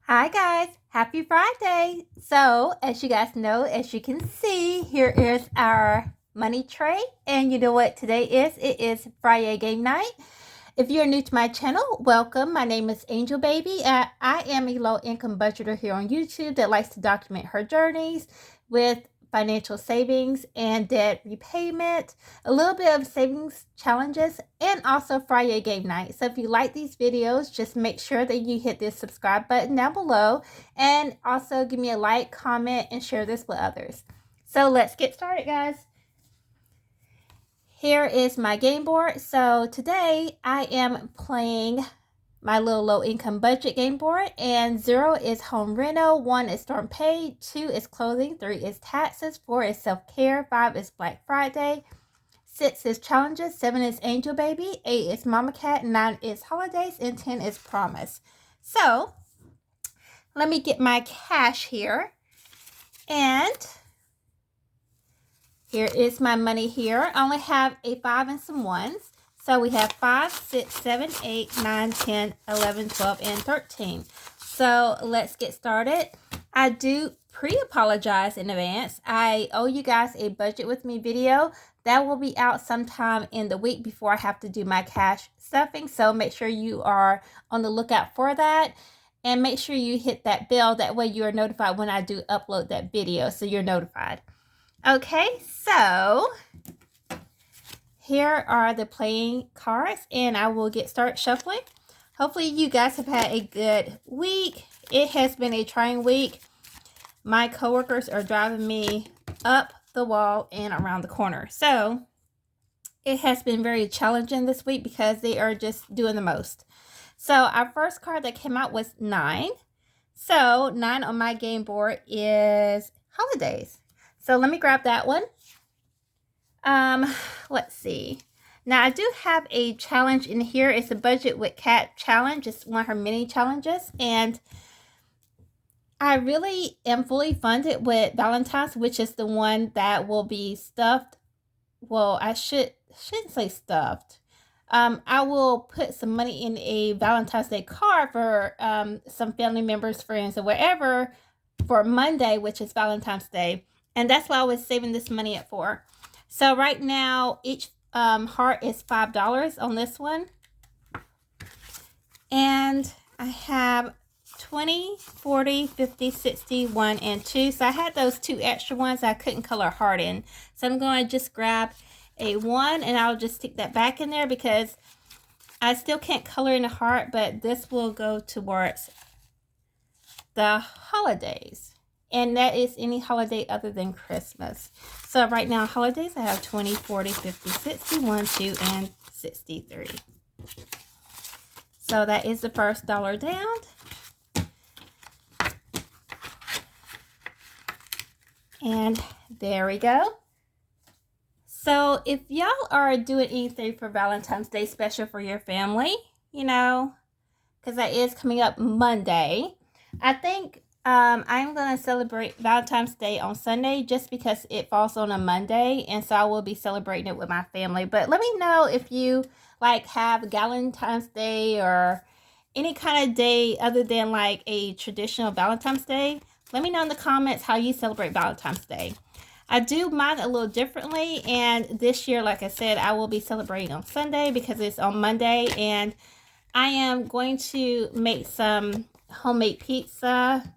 Hi guys, happy Friday. So as you guys know, as you can see, here is our money tray. And you know what today is? It is Fri-Yayy game night. If you're new to my channel, welcome. My name is Angel Baby. I am a low income budgeter here on YouTube that likes to document her journeys with financial savings and debt repayment, a little bit of savings challenges, and also Fri-Yayy game night. So if you like these videos, just make sure that you hit this subscribe button down below and also give me a like, comment, and share this with others. So let's get started, guys. Here is my game board. So today I am playing my little low income budget game board, and 0 is home reno, 1 is storm pay, 2 is clothing, 3 is taxes, 4 is self-care, 5 is Black Friday, 6 is challenges, 7 is angel baby, 8 is mama cat, 9 is holidays, and 10 is promise. So let me get my cash here, and here is my money here. I only have a 5 and some 1s. So we have 5, 6, 7, 8, 9, 10, 11, 12, and 13. So let's get started. I do pre-apologize in advance. I owe you guys a budget with me video. That will be out sometime in the week before I have to do my cash stuffing. So make sure you are on the lookout for that. And make sure you hit that bell. That way you are notified when I do upload that video. So you're notified. Okay, so here are the playing cards, and I will get started shuffling. Hopefully you guys have had a good week. It has been a trying week. My coworkers are driving me up the wall and around the corner. So it has been very challenging this week because they are just doing the most. So our first card that came out was 9. So 9 on my game board is holidays. So let me grab that one. Let's see. Now I do have a challenge in here. It's a budget with cat challenge. It's one of her mini challenges, and I really am fully funded with Valentines, which is the one that will be stuffed. Well, I shouldn't say stuffed. I will put some money in a Valentine's Day card for some family members, friends, or whatever for Monday, which is Valentine's Day. And that's what I was saving this money up for. So right now, each heart is $5 on this one. And I have 20, 40, 50, 60, 1, and 2. So I had those 2 extra ones I couldn't color heart in. So I'm going to just grab a 1, and I'll just stick that back in there because I still can't color in the heart, but this will go towards the holidays. And that is any holiday other than Christmas. So right now, holidays, I have 20, 40, 50, 60, 1, 2, and 63. So that is the first dollar down. And there we go. So if y'all are doing anything for Valentine's Day special for your family, you know, because that is coming up Monday, I think I'm going to celebrate Valentine's Day on Sunday just because it falls on a Monday. And so I will be celebrating it with my family. But let me know if you like have Valentine's Day or any kind of day other than like a traditional Valentine's Day. Let me know in the comments how you celebrate Valentine's Day. I do mine a little differently. And this year, like I said, I will be celebrating on Sunday because it's on Monday. And I am going to make some homemade pizza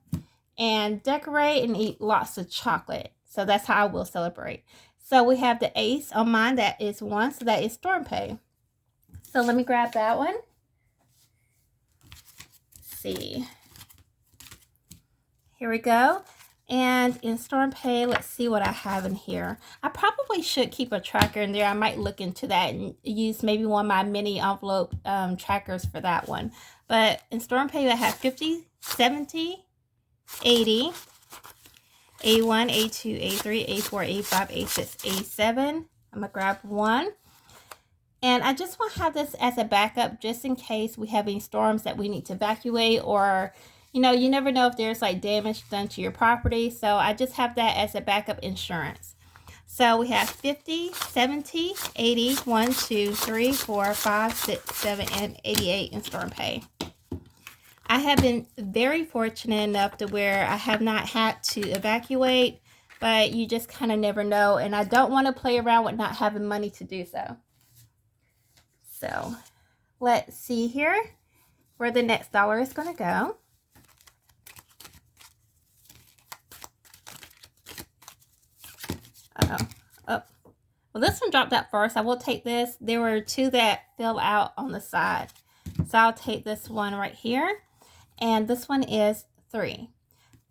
and decorate and eat lots of chocolate. So that's how I will celebrate. So we have the ace on mine. That is 1. So that is storm pay. So let me grab that one. Let's see. Here we go. And in storm pay, let's see what I have in here. I probably should keep a tracker in there. I might look into that and use maybe one of my mini envelope trackers for that one. But in storm pay, I have 50, 70, 80, A1, A2, A3, A4, A5, A6, A7. I'm going to grab 1. And I just want to have this as a backup just in case we have any storms that we need to evacuate, or, you know, you never know if there's like damage done to your property. So I just have that as a backup insurance. So we have 50, 70, 80, 1, 2, 3, 4, 5, 6, 7, and 88 in storm pay. I have been very fortunate enough to where I have not had to evacuate, but you just kind of never know, and I don't want to play around with not having money to do so. So let's see here where the next dollar is going to go. Oh, well, this one dropped out first. I will take this. There were two that fell out on the side, so I'll take this one right here. And this one is 3.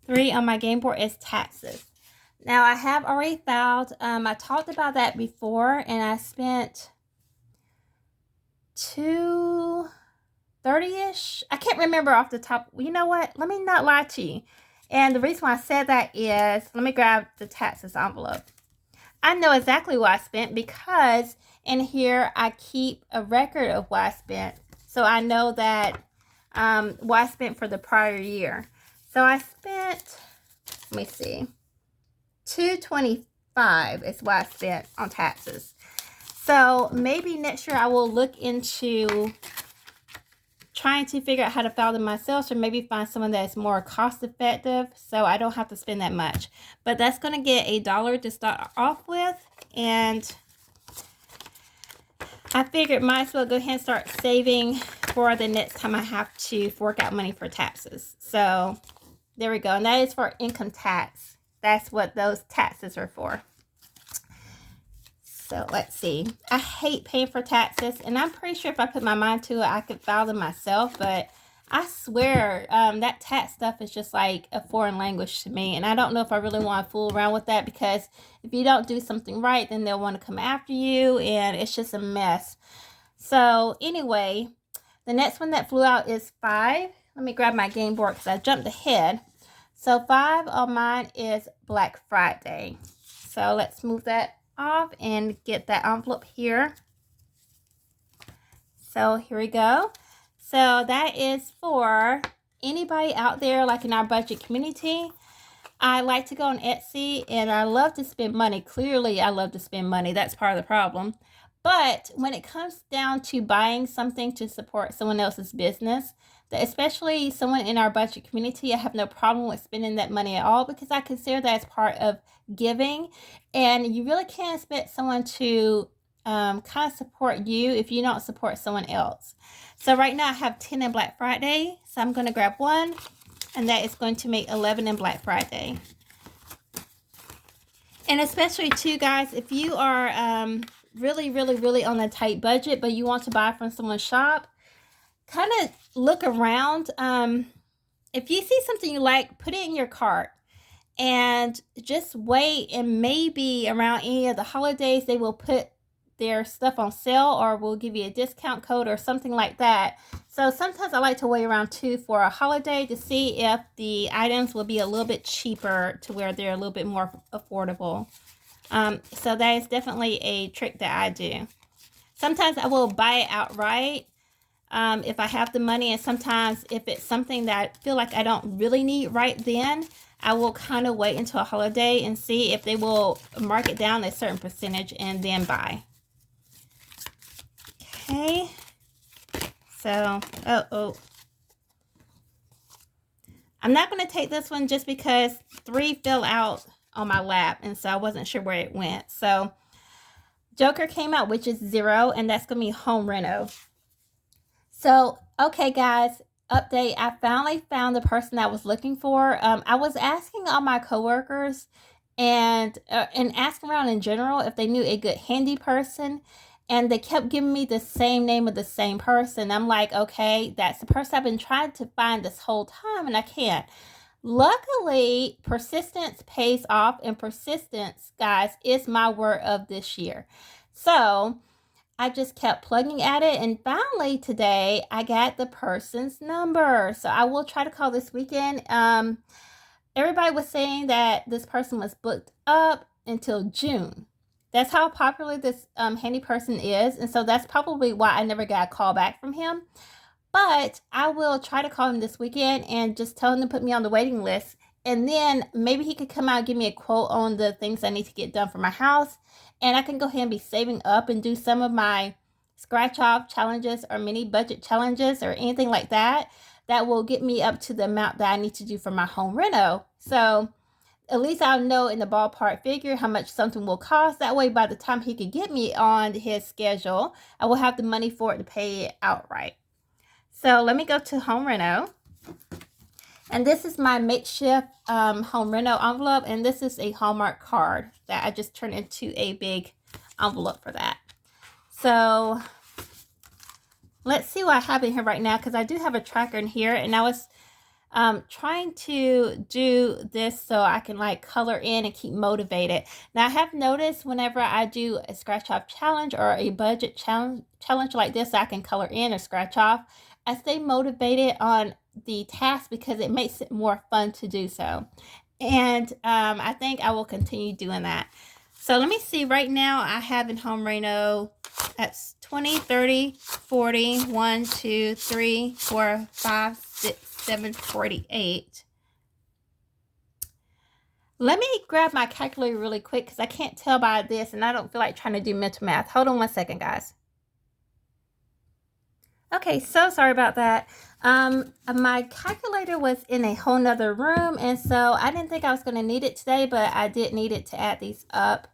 3 on my game board is taxes. Now, I have already filed. I talked about that before, and I spent $230-ish. I can't remember off the top. You know what? Let me not lie to you. And the reason why I said that is, let me grab the taxes envelope. I know exactly what I spent because in here I keep a record of what I spent. So I know that what I spent for the prior year. So I spent, let me see, $225 is what I spent on taxes. So maybe next year I will look into trying to figure out how to file them myself, or maybe find someone that's more cost effective so I don't have to spend that much. But that's going to get $1 to start off with, and I figured might as well go ahead and start saving for the next time I have to fork out money for taxes. So there we go, and that is for income tax. That's what those taxes are for. So let's see. I hate paying for taxes, and I'm pretty sure if I put my mind to it, I could file them myself. But I swear that tax stuff is just like a foreign language to me, and I don't know if I really want to fool around with that, because if you don't do something right, then they'll want to come after you, and it's just a mess. So anyway, the next one that flew out is 5. Let me grab my game board because I jumped ahead. So 5 on mine is Black Friday. So let's move that off and get that envelope here. So here we go. So that is for anybody out there like in our budget community. I like to go on Etsy and I love to spend money. Clearly I love to spend money. That's part of the problem. But when it comes down to buying something to support someone else's business, especially someone in our budget community, I have no problem with spending that money at all, because I consider that as part of giving. And you really can't expect someone to kind of support you if you don't support someone else. So right now I have 10 in Black Friday. So I'm going to grab 1, and that is going to make 11 in Black Friday. And especially too, guys, if you are really on a tight budget, but you want to buy from someone's shop, kind of look around. If you see something you like, put it in your cart and just wait, and maybe around any of the holidays they will put their stuff on sale, or will give you a discount code or something like that. So sometimes I like to wait around too for a holiday to see if the items will be a little bit cheaper to where they're a little bit more affordable. So that is definitely a trick that I do. Sometimes I will buy it outright if I have the money, and sometimes if it's something that I feel like I don't really need right then, I will kind of wait until a holiday and see if they will mark it down a certain percentage and then buy. Okay, so I'm not going to take this one just because 3 fell out on my lap, and so I wasn't sure where it went. So Joker came out, which is 0, and that's going to be home reno. So, okay, guys, update. I finally found the person I was looking for. I was asking all my coworkers and asking around in general if they knew a good handy person, and they kept giving me the same name of the same person. I'm like, okay, that's the person I've been trying to find this whole time, and I can't. Luckily, persistence pays off, and persistence, guys, is my word of this year. So I just kept plugging at it, and finally today I got the person's number. So I will try to call this weekend. Everybody was saying that this person was booked up until June. That's how popular this handy person is, and so that's probably why I never got a call back from him. But I will try to call him this weekend and just tell him to put me on the waiting list, and then maybe he could come out and give me a quote on the things I need to get done for my house, and I can go ahead and be saving up and do some of my scratch off challenges or mini budget challenges or anything like that. that will get me up to the amount that I need to do for my home reno. So at least I'll know in the ballpark figure how much something will cost. That way, by the time he could get me on his schedule, I will have the money for it to pay it outright. So let me go to home reno. And this is my makeshift home reno envelope. And this is a Hallmark card that I just turned into a big envelope for that. So let's see what I have in here right now, because I do have a tracker in here. And I was trying to do this so I can like color in and keep motivated. Now I have noticed whenever I do a scratch off challenge or a budget challenge like this, I can color in or scratch off. I stay motivated on the task because it makes it more fun to do so. And I think I will continue doing that. So let me see, right now I have in home reno, that's 20, 30, 40, 1, 2, 3, 4, 5, 6, 7, 48. Let me grab my calculator really quick because I can't tell by this and I don't feel like trying to do mental math. Hold on one second, guys. Okay, so sorry about that. My calculator was in a whole nother room, and so I didn't think I was going to need it today, but I did need it to add these up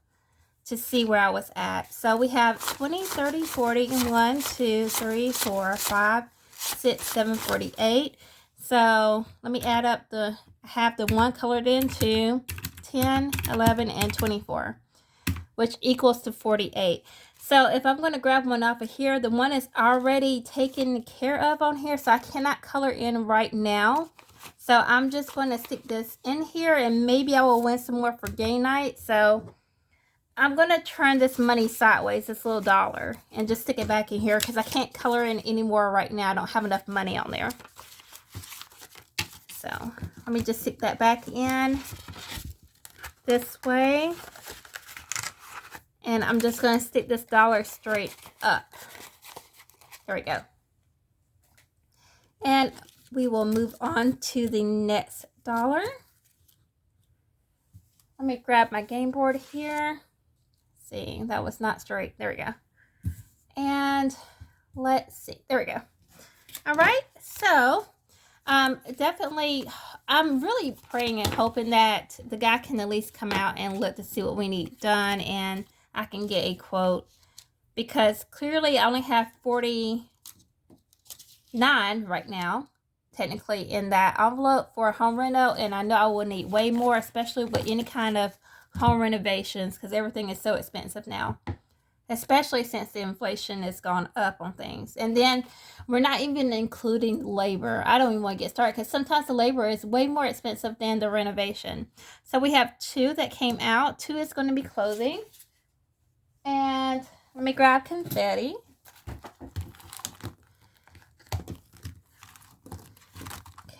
to see where I was at. So we have 20, 30, 40, 1, 2, 3, 4, 5, 6, 7, 48. So let me add up I have the one colored in, 2, 10, 11, and 24, which equals to 48. So if I'm going to grab one off of here, the one is already taken care of on here, so I cannot color in right now. So I'm just going to stick this in here, and maybe I will win some more for game night. So I'm going to turn this money sideways, this little dollar, and just stick it back in here because I can't color in anymore right now. I don't have enough money on there. So let me just stick that back in this way. And I'm just going to stick this dollar straight up. There we go. And we will move on to the next dollar. Let me grab my game board here. See, that was not straight. There we go. And let's see. There we go. All right. So, definitely, I'm really praying and hoping that the guy can at least come out and look to see what we need done, and I can get a quote, because clearly I only have 49 right now, technically, in that envelope for a home reno, and I know I will need way more, especially with any kind of home renovations, because everything is so expensive now, especially since the inflation has gone up on things. And then we're not even including labor. I don't even want to get started because sometimes the labor is way more expensive than the renovation. So we have 2 that came out. 2 is going to be clothing. And let me grab confetti.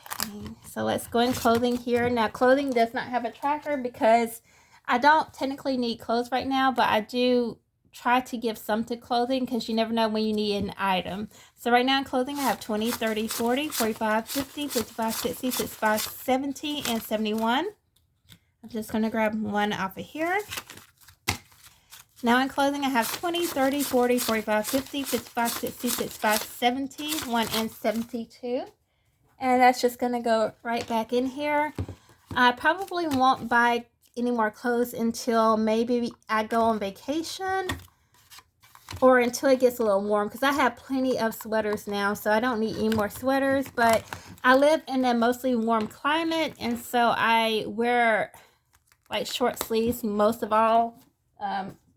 Okay, so let's go in clothing here. Now, clothing does not have a tracker because I don't technically need clothes right now, but I do try to give some to clothing because you never know when you need an item. So right now in clothing, I have 20, 30, 40, 45, 50, 55, 60, 65, 70, and 71. I'm just going to grab one off of here. Now in clothing, I have 20, 30, 40, 45, 50, 55, 60, 65, 70, 1, and 72. And that's just going to go right back in here. I probably won't buy any more clothes until maybe I go on vacation or until it gets a little warm, because I have plenty of sweaters now, so I don't need any more sweaters. But I live in a mostly warm climate, and so I wear like short sleeves most of all,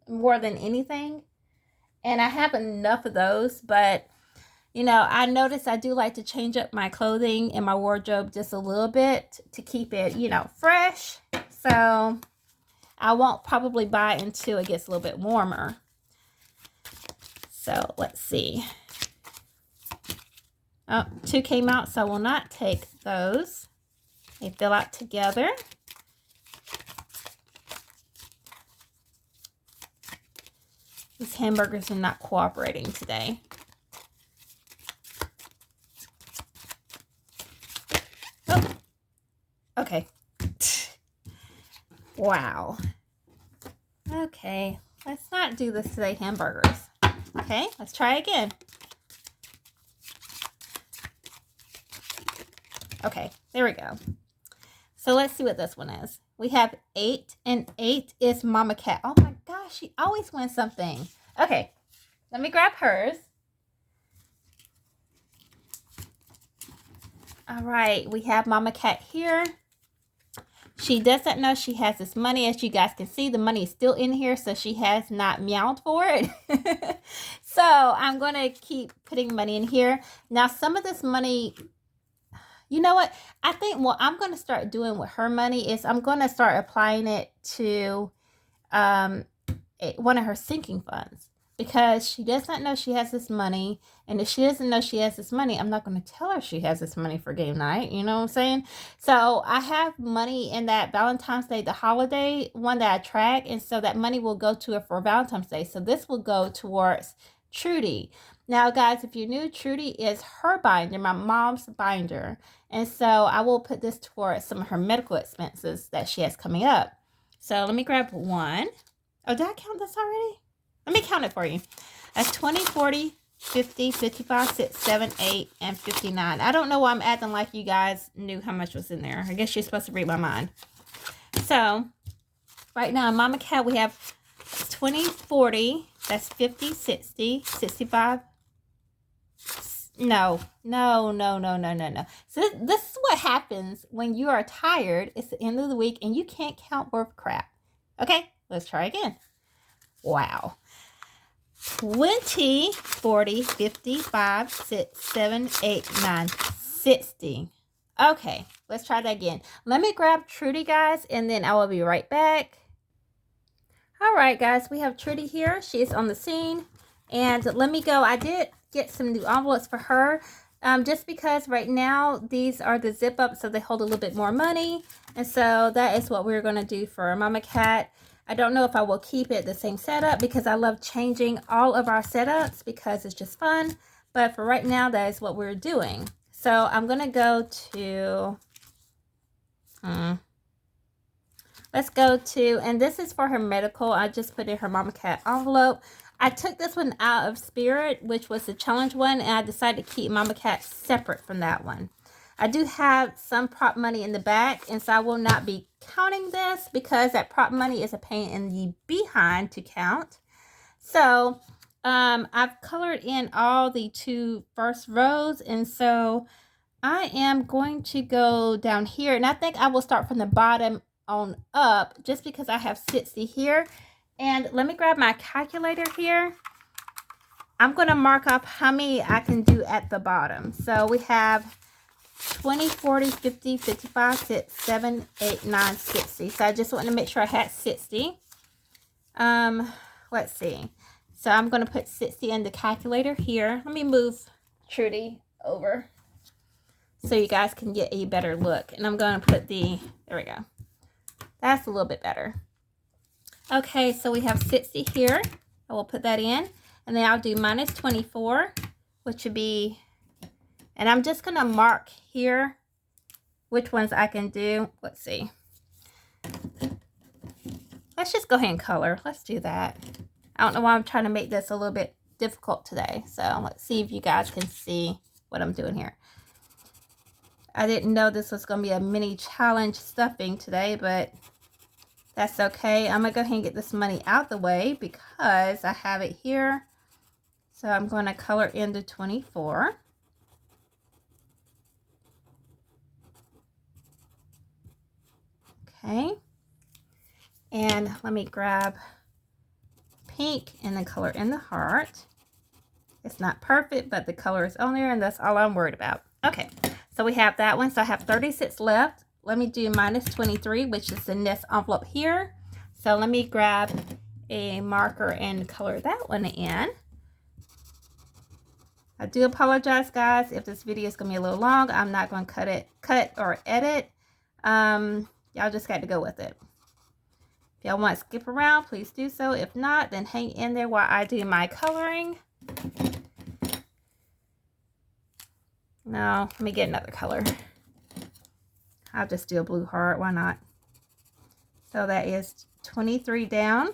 more than anything, and I have enough of those. But you know, I notice I do like to change up my clothing and my wardrobe just a little bit to keep it, you know, fresh. So I won't probably buy until it gets a little bit warmer. So let's see. Oh, 2 came out, so I will not take those. They fill out together. These hamburgers are not cooperating today. Oh, okay. Wow. Okay, let's not do this today, hamburgers. Okay, let's try again. Okay, there we go. So let's see what this one is. We have 8, and 8 is Mama Cat. Oh my gosh, she always wins something. Okay, let me grab hers. All right, we have Mama Cat here. She doesn't know she has this money. As you guys can see, the money is still in here, so she has not meowed for it. So I'm going to keep putting money in here. Now, some of this money, you know what? I think what I'm going to start doing with her money is I'm going to start applying it to one of her sinking funds, because she does not know she has this money. And if she doesn't know she has this money, I'm not going to tell her she has this money for game night. You know what I'm saying? So I have money in that Valentine's Day, the holiday one that I track. And so that money will go to her for Valentine's Day. So this will go towards Trudy. Now, guys, if you're new, Trudy is her binder, my mom's binder. And so I will put this towards some of her medical expenses that she has coming up. So let me grab one. Oh, did I count this already? Let me count it for you. That's 20, 40, 50, 55, 6, 7, 8, and 59. I don't know why I'm acting like you guys knew how much was in there. I guess you're supposed to read my mind. So, right now, in Mama Cat, we have 20, 40. That's 50, 60, 65. No. So this is what happens when you are tired. It's the end of the week and you can't count worth crap. Okay, let's try again. Wow. 20, 40, 55, 6, 7, 8, 9, 60. Okay, let's try that again. Let me grab Trudy, guys, and then I will be right back. All right, guys, we have Trudy here. She is on the scene. And let me go. I did get some new envelopes for her. Just because right now these are the zip up, so they hold a little bit more money. And so that is what we're going to do for Mama Cat. I don't know if I will keep it the same setup, because I love changing all of our setups because it's just fun. But for right now, that is what we're doing. So I'm going to go to... let's go to... And this is for her medical. I just put in her Mama Cat envelope. I took this one out of Spirit, which was the challenge one, and I decided to keep Mama Cat separate from that one. I do have some prop money in the back, and so I will not be counting this because that prop money is a pain in the behind to count. So I've colored in all the 2 first rows, and so I am going to go down here, and I think I will start from the bottom on up just because I have 60 here. And let me grab my calculator here. I'm going to mark off how many I can do at the bottom. So we have 20, 40, 50, 55, 6, 7, 8, 9, 60. So I just want to make sure I had 60. Let's see. So I'm going to put 60 in the calculator here. Let me move Trudy over so you guys can get a better look. And I'm going to put the, there we go. That's a little bit better. Okay, so we have 60 here. I will put that in. And then I'll do minus 24, which would be, and I'm just going to mark here which ones I can do. Let's see. Let's just go ahead and color. Let's do that. I don't know why I'm trying to make this a little bit difficult today. So let's see if you guys can see what I'm doing here. I didn't know this was going to be a mini challenge stuffing today, but that's okay. I'm going to go ahead and get this money out the way because I have it here. So I'm going to color in the 24. Okay. And let me grab pink and then color in the heart. It's not perfect, but the color is on there and that's all I'm worried about. Okay. So we have that one. So I have 36 left. Let me do minus 23, which is the next envelope here. So let me grab a marker and color that one in. I do apologize, guys, if this video is going to be a little long. I'm not going to cut or edit. Y'all just got to go with it. If y'all want to skip around, please do so. If not, then hang in there while I do my coloring. No, let me get another color. I'll just do a blue heart. Why not? So that is 23 down.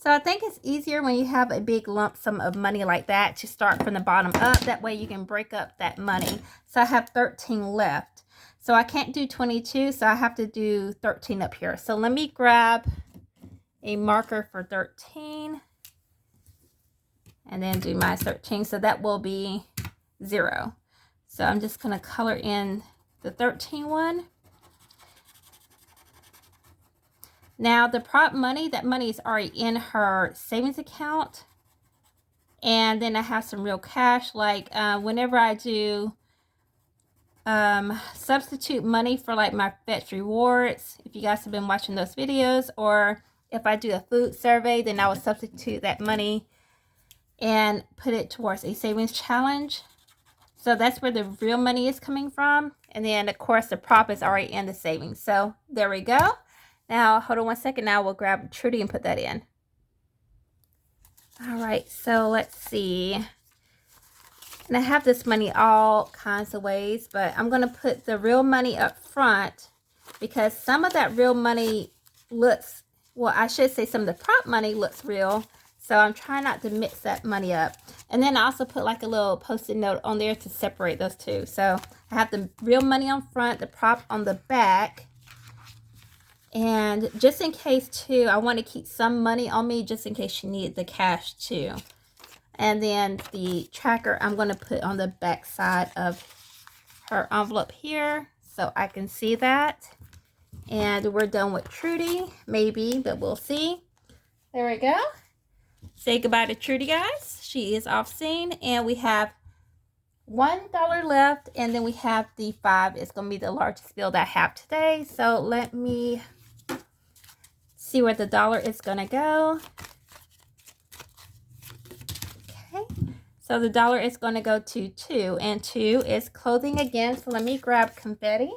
So I think it's easier when you have a big lump sum of money like that to start from the bottom up. That way you can break up that money. So I have 13 left. So I can't do 22, so I have to do 13 up here. So let me grab a marker for 13 and then do my 13. So that will be 0. So I'm just going to color in the 13 one. Now the prop money, that money is already in her savings account. And then I have some real cash, like whenever I do substitute money for like my Fetch rewards, if you guys have been watching those videos, or if I do a food survey, then I will substitute that money and put it towards a savings challenge. So that's where the real money is coming from. And then of course the prop is already in the savings. So there we go. Now, hold on one second. Now we'll grab Trudy and put that in. All right, so let's see. And I have this money all kinds of ways, but I'm going to put the real money up front because some of that real money looks, well, I should say some of the prop money looks real. So I'm trying not to mix that money up. And then I also put like a little post-it note on there to separate those two. So I have the real money on front, the prop on the back. And just in case too, I want to keep some money on me just in case she needed the cash too. And then the tracker I'm going to put on the back side of her envelope here so I can see that. And we're done with Trudy, maybe, but we'll see. There we go. Say goodbye to Trudy, guys. She is off scene. And we have $1 left. And then we have the 5. It's going to be the largest bill that I have today. So let me see where the dollar is going to go. Okay, so the dollar is going to go to 2, and 2 is clothing again. So let me grab confetti.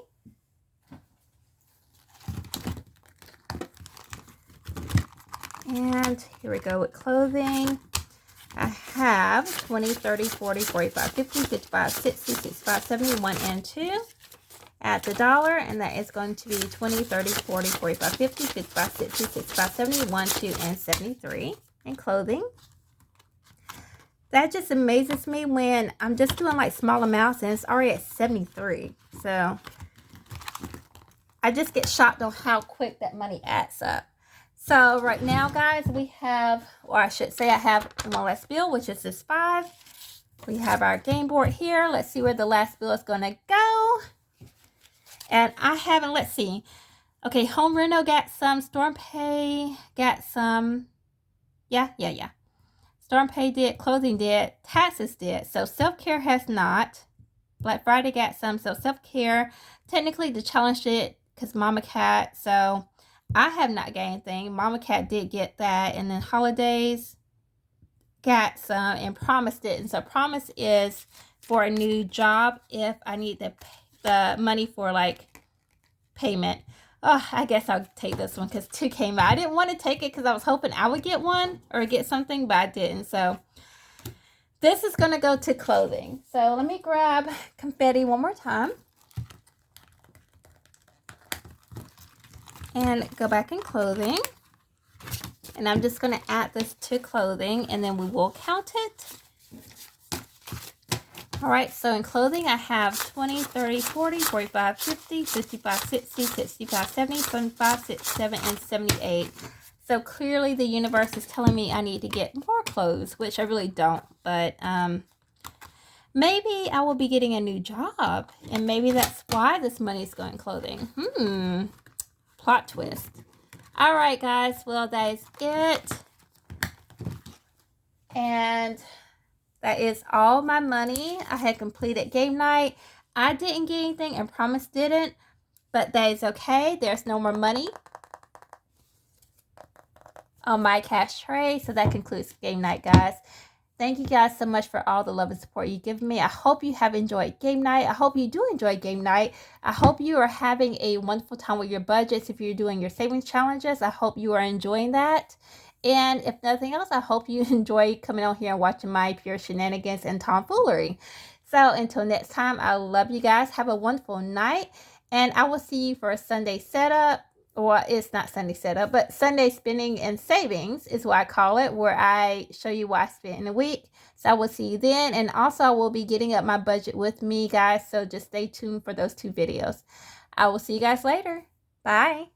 And here we go with clothing. I have 20, 30, 40, 45, 50, 55, 60, 65, 71, and 2. At the dollar, and that is going to be 20, 30, 40, 45, 50, 55, 60, 65, 71, 2, and 73 in clothing. That just amazes me when I'm just doing like small amounts and it's already at 73. So I just get shocked on how quick that money adds up. So right now, guys, we have, or I should say I have one last bill, which is this 5. We have our game board here. Let's see where the last bill is going to go. And I haven't, let's see. Okay, Home Reno got some. Storm Pay got some. Yeah. Storm Pay did. Clothing did. Taxes did. So Self-Care has not. Black Friday got some. So Self-Care. Technically, the challenge did because Mama Cat. So I have not got anything. Mama Cat did get that. And then Holidays got some. And Promise didn't. So Promise is for a new job if I need the money for like payment. Oh, I guess I'll take this one because 2 came out. I didn't want to take it because I was hoping I would get one or get something, but I didn't. So this is going to go to clothing. So let me grab confetti one more time and go back in clothing. And I'm just going to add this to clothing and then we will count it. All right, so in clothing, I have 20, 30, 40, 45, 50, 55, 60, 65, 70, 75, 67, and 78. So clearly the universe is telling me I need to get more clothes, which I really don't. But maybe I will be getting a new job. And maybe that's why this money is going clothing. Plot twist. All right, guys. Well, that is it. And that is all my money. I had completed game night. I didn't get anything and Promise didn't, but that is okay. There's no more money on my cash tray. So that concludes game night, guys. Thank you guys so much for all the love and support you give me. I hope you have enjoyed game night. I hope you do enjoy game night. I hope you are having a wonderful time with your budgets. If you're doing your savings challenges, I hope you are enjoying that. And if nothing else, I hope you enjoy coming on here and watching my pure shenanigans and tomfoolery. So until next time, I love you guys. Have a wonderful night. And I will see you for a Sunday setup well, it's not Sunday setup, but Sunday spending and savings is what I call it, where I show you what I spent in a week. So I will see you then. And also I will be getting up my budget with me, guys. So just stay tuned for those 2 videos. I will see you guys later. Bye.